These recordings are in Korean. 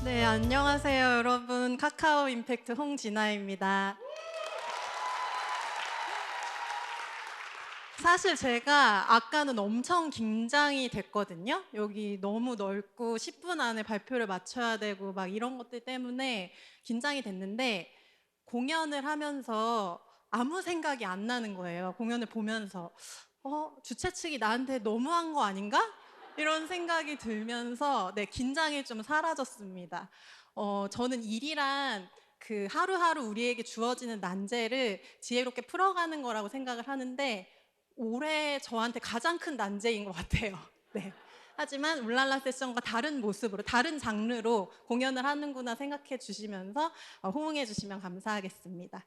네, 안녕하세요, 여러분. 카카오 임팩트 홍진아입니다. 사실 제가 아까는 엄청 긴장이 됐거든요. 여기 너무 넓고 10분 안에 발표를 맞춰야 되고 막 이런 것들 때문에 긴장이 됐는데 공연을 하면서 아무 생각이 안 나는 거예요. 공연을 보면서. 주최 측이 나한테 너무한 거 아닌가? 이런 생각이 들면서 네, 긴장이 좀 사라졌습니다. 저는 일이란 그 하루하루 우리에게 주어지는 난제를 지혜롭게 풀어가는 거라고 생각을 하는데 올해 저한테 가장 큰 난제인 것 같아요. 네. 하지만 울랄라 세션과 다른 모습으로, 다른 장르로 공연을 하는구나 생각해 주시면서 호응해 주시면 감사하겠습니다.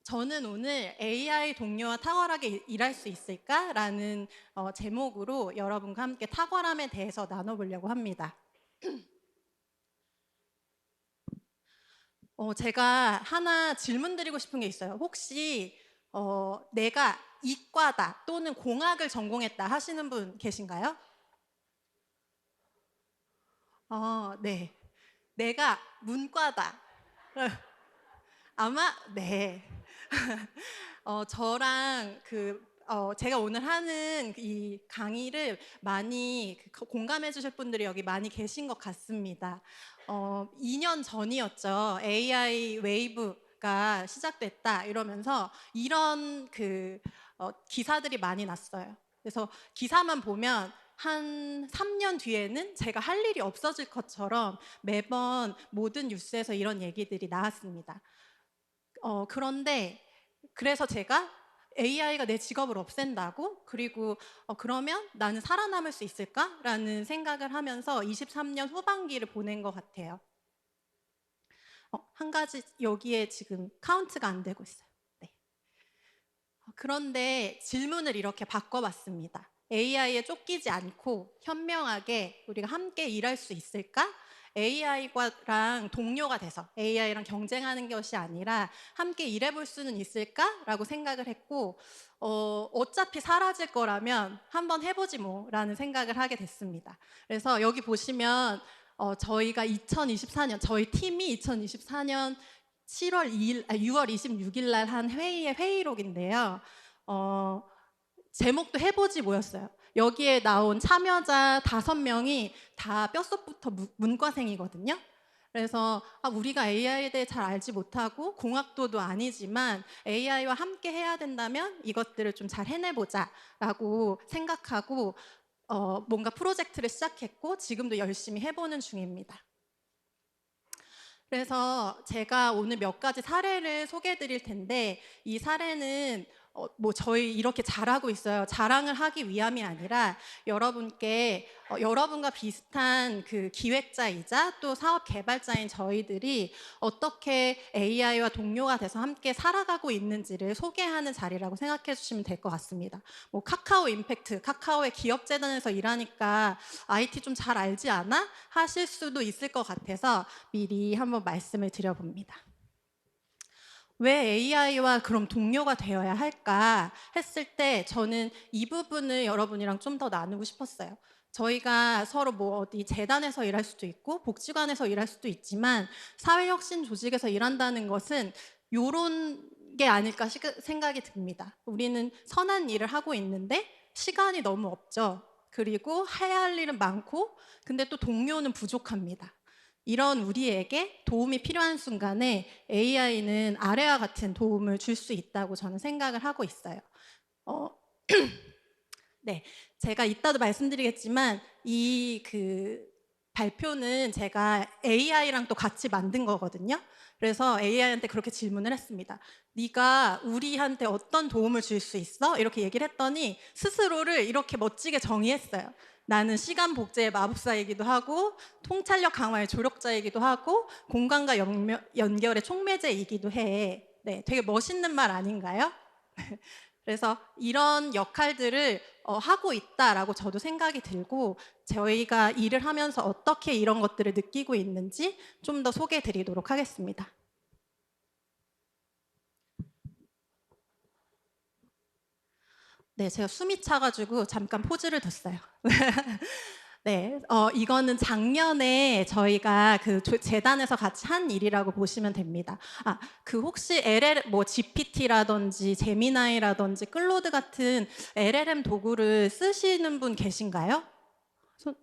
저는 오늘 AI 동료와 탁월하게 일할 수 있을까라는 제목으로 여러분과 함께 탁월함에 대해서 나눠보려고 합니다. 제가 하나 질문 드리고 싶은 게 있어요. 혹시 내가 이과다 또는 공학을 전공했다 하시는 분 계신가요? 네. 내가 문과다. 아마 네. 저랑 제가 오늘 하는 이 강의를 많이 공감해 주실 분들이 여기 많이 계신 것 같습니다. 2년 전이었죠. AI 웨이브가 시작됐다 이러면서 이런 기사들이 많이 났어요. 그래서 기사만 보면 한 3년 뒤에는 제가 할 일이 없어질 것처럼 매번 모든 뉴스에서 이런 얘기들이 나왔습니다. 그런데 그래서 제가 AI가 내 직업을 없앤다고? 그리고 그러면 나는 살아남을 수 있을까?라는 생각을 하면서 23년 후반기를 보낸 것 같아요. 한 가지 여기에 지금 카운트가 안 되고 있어요. 네. 그런데 질문을 이렇게 바꿔봤습니다. AI에 쫓기지 않고 현명하게 우리가 함께 일할 수 있을까? AI랑 동료가 돼서 AI랑 경쟁하는 것이 아니라 함께 일해볼 수는 있을까라고 생각을 했고 어차피 사라질 거라면 한번 해보지 뭐라는 생각을 하게 됐습니다. 그래서 여기 보시면 저희가 2024년 저희 팀이 2024년 6월 26일 날 한 회의의 회의록인데요. 어, 제목도 해보지 뭐였어요. 여기에 나온 참여자 5명이 다 뼛속부터 문과생이거든요. 그래서 우리가 AI에 대해 잘 알지 못하고 공학도도 아니지만 AI와 함께 해야 된다면 이것들을 좀 잘 해내보자 라고 생각하고 뭔가 프로젝트를 시작했고 지금도 열심히 해보는 중입니다. 그래서 제가 오늘 몇 가지 사례를 소개해 드릴 텐데 이 사례는 뭐 저희 이렇게 잘하고 있어요. 자랑을 하기 위함이 아니라 여러분께 여러분과 비슷한 그 기획자이자 또 사업 개발자인 저희들이 어떻게 AI와 동료가 돼서 함께 살아가고 있는지를 소개하는 자리라고 생각해 주시면 될 것 같습니다. 뭐 카카오 임팩트, 카카오의 기업 재단에서 일하니까 IT 좀 잘 알지 않아? 하실 수도 있을 것 같아서 미리 한번 말씀을 드려봅니다. 왜 AI와 그럼 동료가 되어야 할까 했을 때 저는 이 부분을 여러분이랑 좀 더 나누고 싶었어요. 저희가 서로 뭐 어디 재단에서 일할 수도 있고 복지관에서 일할 수도 있지만 사회혁신 조직에서 일한다는 것은 요런 게 아닐까 생각이 듭니다. 우리는 선한 일을 하고 있는데 시간이 너무 없죠. 그리고 해야 할 일은 많고 근데 또 동료는 부족합니다. 이런 우리에게 도움이 필요한 순간에 AI는 아래와 같은 도움을 줄 수 있다고 저는 생각을 하고 있어요. 어, 네, 제가 이따도 말씀드리겠지만 이 발표는 제가 AI랑 또 같이 만든 거거든요. 그래서 AI한테 그렇게 질문을 했습니다. 네가 우리한테 어떤 도움을 줄 수 있어? 이렇게 얘기를 했더니 스스로를 이렇게 멋지게 정의했어요. 나는 시간 복제의 마법사이기도 하고 통찰력 강화의 조력자이기도 하고 공간과 연결의 촉매제이기도 해. 네, 되게 멋있는 말 아닌가요? 그래서 이런 역할들을 하고 있다라고 저도 생각이 들고 저희가 일을 하면서 어떻게 이런 것들을 느끼고 있는지 좀 더 소개해 드리도록 하겠습니다. 네, 제가 숨이 차가지고 잠깐 포즈를 뒀어요. 네. 이거는 작년에 저희가 그 재단에서 같이 한 일이라고 보시면 됩니다. 혹시 LL 뭐 GPT라든지 제미나이라든지 클로드 같은 LLM 도구를 쓰시는 분 계신가요? 손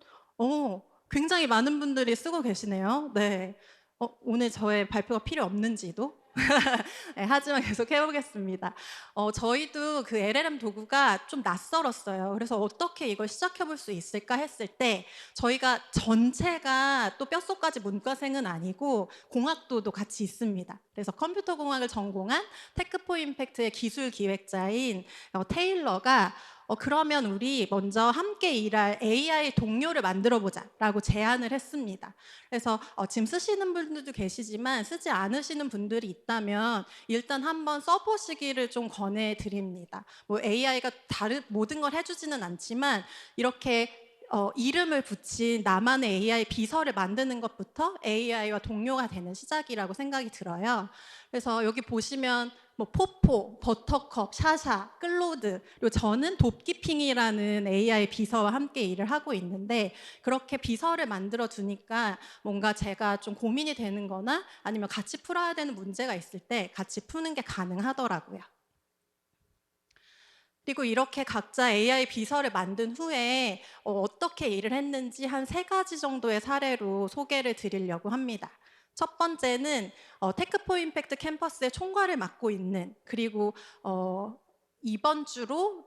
굉장히 많은 분들이 쓰고 계시네요. 네. 오늘 저의 발표가 필요 없는지도. 네, 하지만 계속 해 보겠습니다. 저희도 그 LLM 도구가 좀 낯설었어요. 그래서 '어떻게 이걸 시작해 볼 수 있을까?' 했을 때 저희가 전체가 또 뼛속까지 문과생은 아니고 공학도도 같이 있습니다. 그래서 컴퓨터 공학을 전공한 테크포 임팩트의 기술 기획자인 테일러가 그러면 우리 먼저 함께 일할 AI 동료를 만들어 보자라고 제안을 했습니다. 그래서 지금 쓰시는 분들도 계시지만 쓰지 않으시는 분들이 있다면 일단 한번 써보시기를 좀 권해드립니다. 뭐 AI가 다른 모든 걸 해주지는 않지만 이렇게 이름을 붙인 나만의 AI 비서를 만드는 것부터 AI와 동료가 되는 시작이라고 생각이 들어요. 그래서 여기 보시면 뭐 포포, 버터컵, 샤샤, 클로드, 그리고 저는 돕기핑이라는 AI 비서와 함께 일을 하고 있는데 그렇게 비서를 만들어 두니까 뭔가 제가 좀 고민이 되는 거나 아니면 같이 풀어야 되는 문제가 있을 때 같이 푸는 게 가능하더라고요. 그리고 이렇게 각자 AI 비서를 만든 후에 어떻게 일을 했는지 한 3가지 정도의 사례로 소개를 드리려고 합니다. 첫 번째는 테크포 임팩트 캠퍼스의 총괄을 맡고 있는, 그리고 이번 주로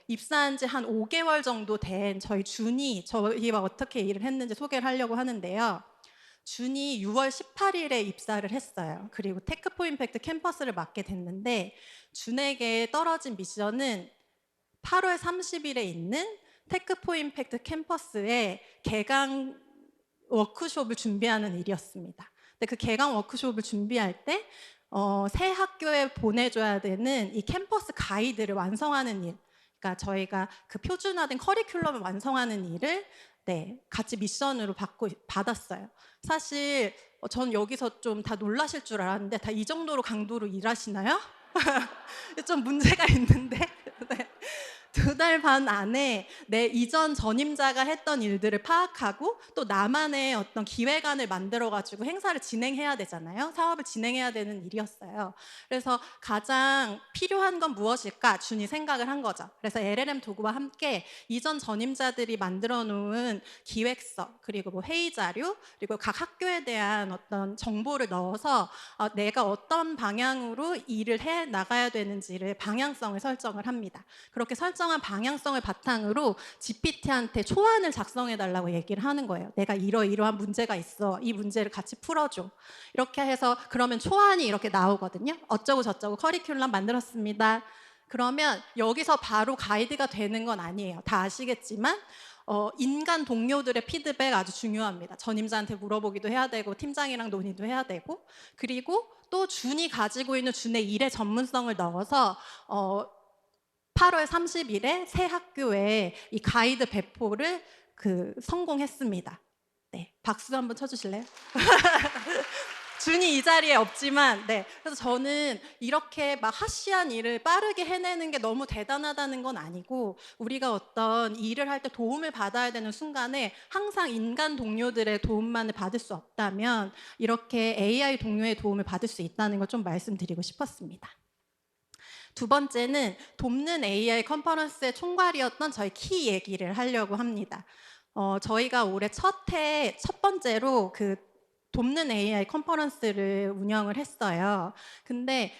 입사한 지 한 5개월 정도 된 저희 준이 저희와 어떻게 일을 했는지 소개를 하려고 하는데요. 준이 6월 18일에 입사를 했어요. 그리고 테크포 임팩트 캠퍼스를 맡게 됐는데 준에게 떨어진 미션은 8월 30일에 있는 테크포 임팩트 캠퍼스의 개강 워크숍을 준비하는 일이었습니다. 근데 그 개강 워크숍을 준비할 때 새 학교에 보내줘야 되는 이 캠퍼스 가이드를 완성하는 일, 그러니까 저희가 그 표준화된 커리큘럼을 완성하는 일을 같이 미션으로 받았어요. 사실 전 여기서 좀 다 놀라실 줄 알았는데 다 이 정도로 강도로 일하시나요? 좀 문제가 있는데. 네. 2달 반 안에 내 이전 전임자가 했던 일들을 파악하고 또 나만의 어떤 기획안을 만들어 가지고 행사를 진행해야 되잖아요. 사업을 진행해야 되는 일이었어요. 그래서 가장 필요한 건 무엇일까? 준이 생각을 한 거죠. 그래서 LLM 도구와 함께 이전 전임자들이 만들어 놓은 기획서, 그리고 뭐 회의 자료, 그리고 각 학교에 대한 어떤 정보를 넣어서 내가 어떤 방향으로 일을 해 나가야 되는지를 방향성을 설정을 합니다. 그렇게 설정한 방향성을 바탕으로 GPT한테 초안을 작성해 달라고 얘기를 하는 거예요. 내가 이러이러한 문제가 있어. 이 문제를 같이 풀어줘. 이렇게 해서 그러면 초안이 이렇게 나오거든요. 어쩌고 저쩌고 커리큘럼 만들었습니다. 그러면 여기서 바로 가이드가 되는 건 아니에요. 다 아시겠지만 인간 동료들의 피드백 아주 중요합니다. 전임자한테 물어보기도 해야 되고 팀장이랑 논의도 해야 되고, 그리고 또 준이 가지고 있는 준의 일의 전문성을 넣어서 8월 30일에 새 학교에 이 가이드 배포를 성공했습니다. 네, 박수 한번 쳐주실래요? 준이 이 자리에 없지만, 그래서 저는 이렇게 막 하시한 일을 빠르게 해내는 게 너무 대단하다는 건 아니고, 우리가 어떤 일을 할 때 도움을 받아야 되는 순간에 항상 인간 동료들의 도움만을 받을 수 없다면 이렇게 AI 동료의 도움을 받을 수 있다는 걸 좀 말씀드리고 싶었습니다. 두 번째는 돕는 AI 컨퍼런스의 총괄이었던 저희 키 얘기를 하려고 합니다. 저희가 올해 첫 번째로 돕는 AI 컨퍼런스를 운영을 했어요. 근데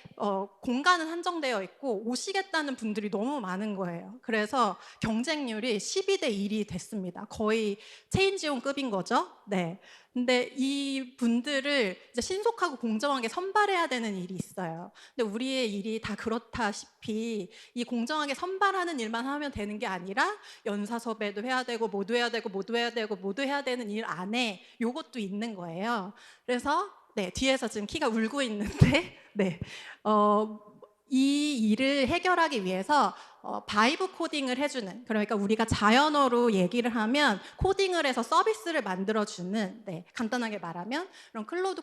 공간은 한정되어 있고 오시겠다는 분들이 너무 많은 거예요. 그래서 경쟁률이 12대 1이 됐습니다. 거의 체인지온급인 거죠. 네. 근데 이 분들을 이제 신속하고 공정하게 선발해야 되는 일이 있어요. 근데 우리의 일이 다 그렇다시피 이 공정하게 선발하는 일만 하면 되는 게 아니라 연사 섭외도 해야 되고 모두 해야 되고 모두 해야 되고 모두 해야 되는 일 안에 요것도 있는 거예요. 그래서 뒤에서 지금 키가 울고 있는데 이 일을 해결하기 위해서 바이브 코딩을 해주는, 그러니까 우리가 자연어로 얘기를 하면 코딩을 해서 서비스를 만들어주는, 네, 간단하게 말하면 그런 클로드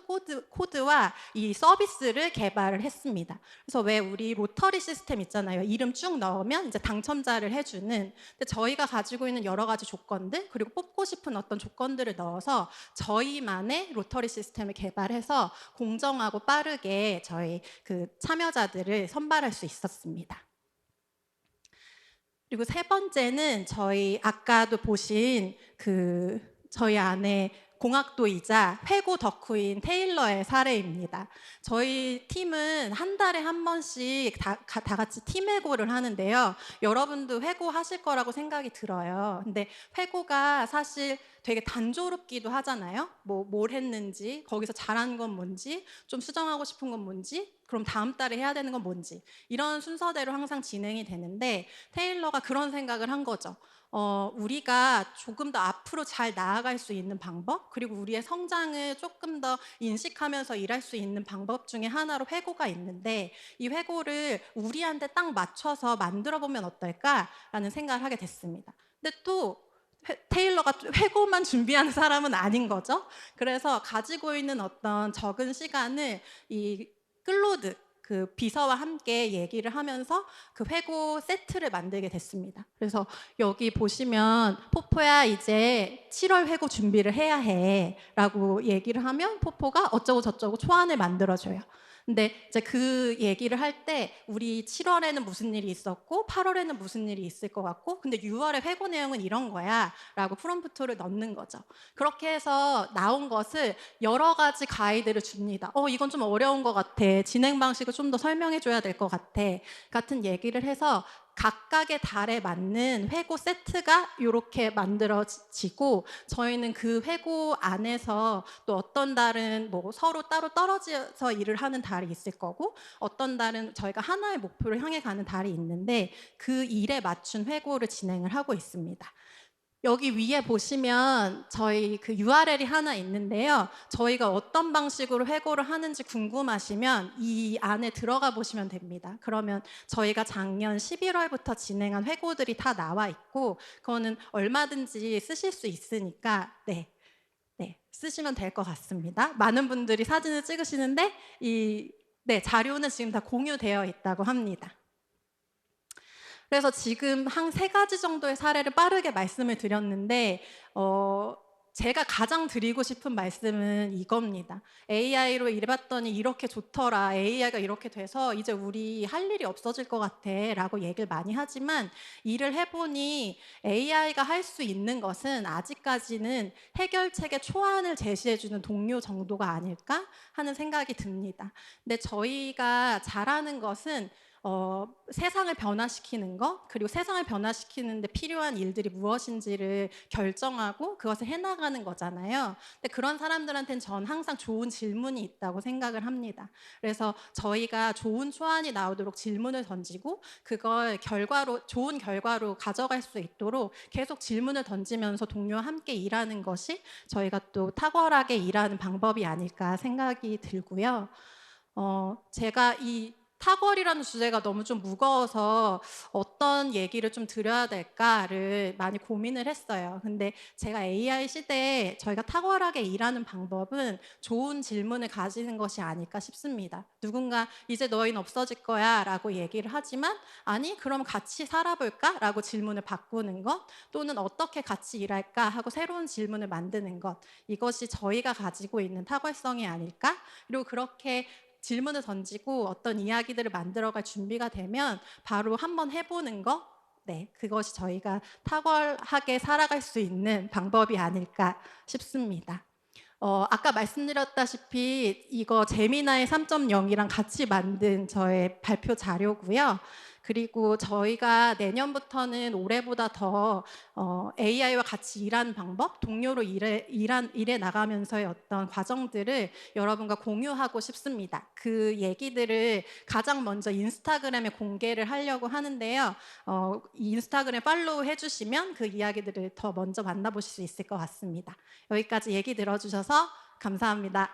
코드와 이 서비스를 개발을 했습니다. 그래서 왜 우리 로터리 시스템 있잖아요. 이름 쭉 넣으면 이제 당첨자를 해주는. 근데 저희가 가지고 있는 여러 가지 조건들, 그리고 뽑고 싶은 어떤 조건들을 넣어서 저희만의 로터리 시스템을 개발해서 공정하고 빠르게 저희 그 참여자들을 선발할 수 있었습니다. 그리고 세 번째는 저희 아까도 보신 그 저희 안에 공학도이자 회고 덕후인 테일러의 사례입니다. 저희 팀은 한 달에 한 번씩 다 같이 팀 회고를 하는데요. 여러분도 회고하실 거라고 생각이 들어요. 근데 회고가 사실 되게 단조롭기도 하잖아요. 뭘 했는지, 거기서 잘한 건 뭔지, 좀 수정하고 싶은 건 뭔지, 그럼 다음 달에 해야 되는 건 뭔지, 이런 순서대로 항상 진행이 되는데 테일러가 그런 생각을 한 거죠. 우리가 조금 더 앞으로 잘 나아갈 수 있는 방법, 그리고 우리의 성장을 조금 더 인식하면서 일할 수 있는 방법 중에 하나로 회고가 있는데 이 회고를 우리한테 딱 맞춰서 만들어 보면 어떨까라는 생각을 하게 됐습니다. 근데 또 테일러가 회고만 준비하는 사람은 아닌 거죠. 그래서 가지고 있는 어떤 적은 시간을 이 클로드 그 비서와 함께 얘기를 하면서 그 회고 세트를 만들게 됐습니다. 그래서 여기 보시면 포포야 이제 7월 회고 준비를 해야 해 라고 얘기를 하면 포포가 어쩌고 저쩌고 초안을 만들어줘요. 근데 이제 그 얘기를 할 때 우리 7월에는 무슨 일이 있었고 8월에는 무슨 일이 있을 것 같고 근데 6월에 회고 내용은 이런 거야 라고 프롬프트를 넣는 거죠. 그렇게 해서 나온 것을 여러 가지 가이드를 줍니다. 이건 좀 어려운 것 같아. 진행 방식을 좀 더 설명해 줘야 될 것 같아. 같은 얘기를 해서 각각의 달에 맞는 회고 세트가 이렇게 만들어지고 저희는 그 회고 안에서 또 어떤 달은 뭐 서로 따로 떨어져서 일을 하는 달이 있을 거고 어떤 달은 저희가 하나의 목표를 향해 가는 달이 있는데 그 일에 맞춘 회고를 진행을 하고 있습니다. 여기 위에 보시면 저희 그 URL이 하나 있는데요. 저희가 어떤 방식으로 회고를 하는지 궁금하시면 이 안에 들어가 보시면 됩니다. 그러면 저희가 작년 11월부터 진행한 회고들이 다 나와 있고 그거는 얼마든지 쓰실 수 있으니까 네, 쓰시면 될 것 같습니다. 많은 분들이 사진을 찍으시는데 네, 자료는 지금 다 공유되어 있다고 합니다. 그래서 지금 한 3가지 정도의 사례를 빠르게 말씀을 드렸는데 제가 가장 드리고 싶은 말씀은 이겁니다. AI로 일해봤더니 이렇게 좋더라. AI가 이렇게 돼서 이제 우리 할 일이 없어질 것 같아 라고 얘기를 많이 하지만 일을 해보니 AI가 할 수 있는 것은 아직까지는 해결책의 초안을 제시해주는 동료 정도가 아닐까 하는 생각이 듭니다. 근데 저희가 잘하는 것은 세상을 변화시키는 것, 그리고 세상을 변화시키는데 필요한 일들이 무엇인지를 결정하고 그것을 해나가는 거잖아요. 근데 그런 사람들한테는 전 항상 좋은 질문이 있다고 생각을 합니다. 그래서 저희가 좋은 초안이 나오도록 질문을 던지고 그걸 좋은 결과로 가져갈 수 있도록 계속 질문을 던지면서 동료와 함께 일하는 것이 저희가 또 탁월하게 일하는 방법이 아닐까 생각이 들고요. 제가 이 탁월이라는 주제가 너무 좀 무거워서 어떤 얘기를 좀 드려야 될까를 많이 고민을 했어요. 근데 제가 AI 시대에 저희가 탁월하게 일하는 방법은 좋은 질문을 가지는 것이 아닐까 싶습니다. 누군가 이제 너희는 없어질 거야 라고 얘기를 하지만 아니 그럼 같이 살아볼까? 라고 질문을 바꾸는 것 또는 어떻게 같이 일할까? 하고 새로운 질문을 만드는 것 이것이 저희가 가지고 있는 탁월성이 아닐까? 그리고 그렇게 질문을 던지고 어떤 이야기들을 만들어갈 준비가 되면 바로 한번 해보는 거 네, 그것이 저희가 탁월하게 살아갈 수 있는 방법이 아닐까 싶습니다. 아까 말씀드렸다시피 이거 제미나이 3.0이랑 같이 만든 저의 발표 자료고요. 그리고 저희가 내년부터는 올해보다 더 AI와 같이 일하는 방법, 동료로 일해 나가면서의 어떤 과정들을 여러분과 공유하고 싶습니다. 그 얘기들을 가장 먼저 인스타그램에 공개를 하려고 하는데요. 인스타그램 팔로우 해주시면 그 이야기들을 더 먼저 만나보실 수 있을 것 같습니다. 여기까지 얘기 들어주셔서 감사합니다.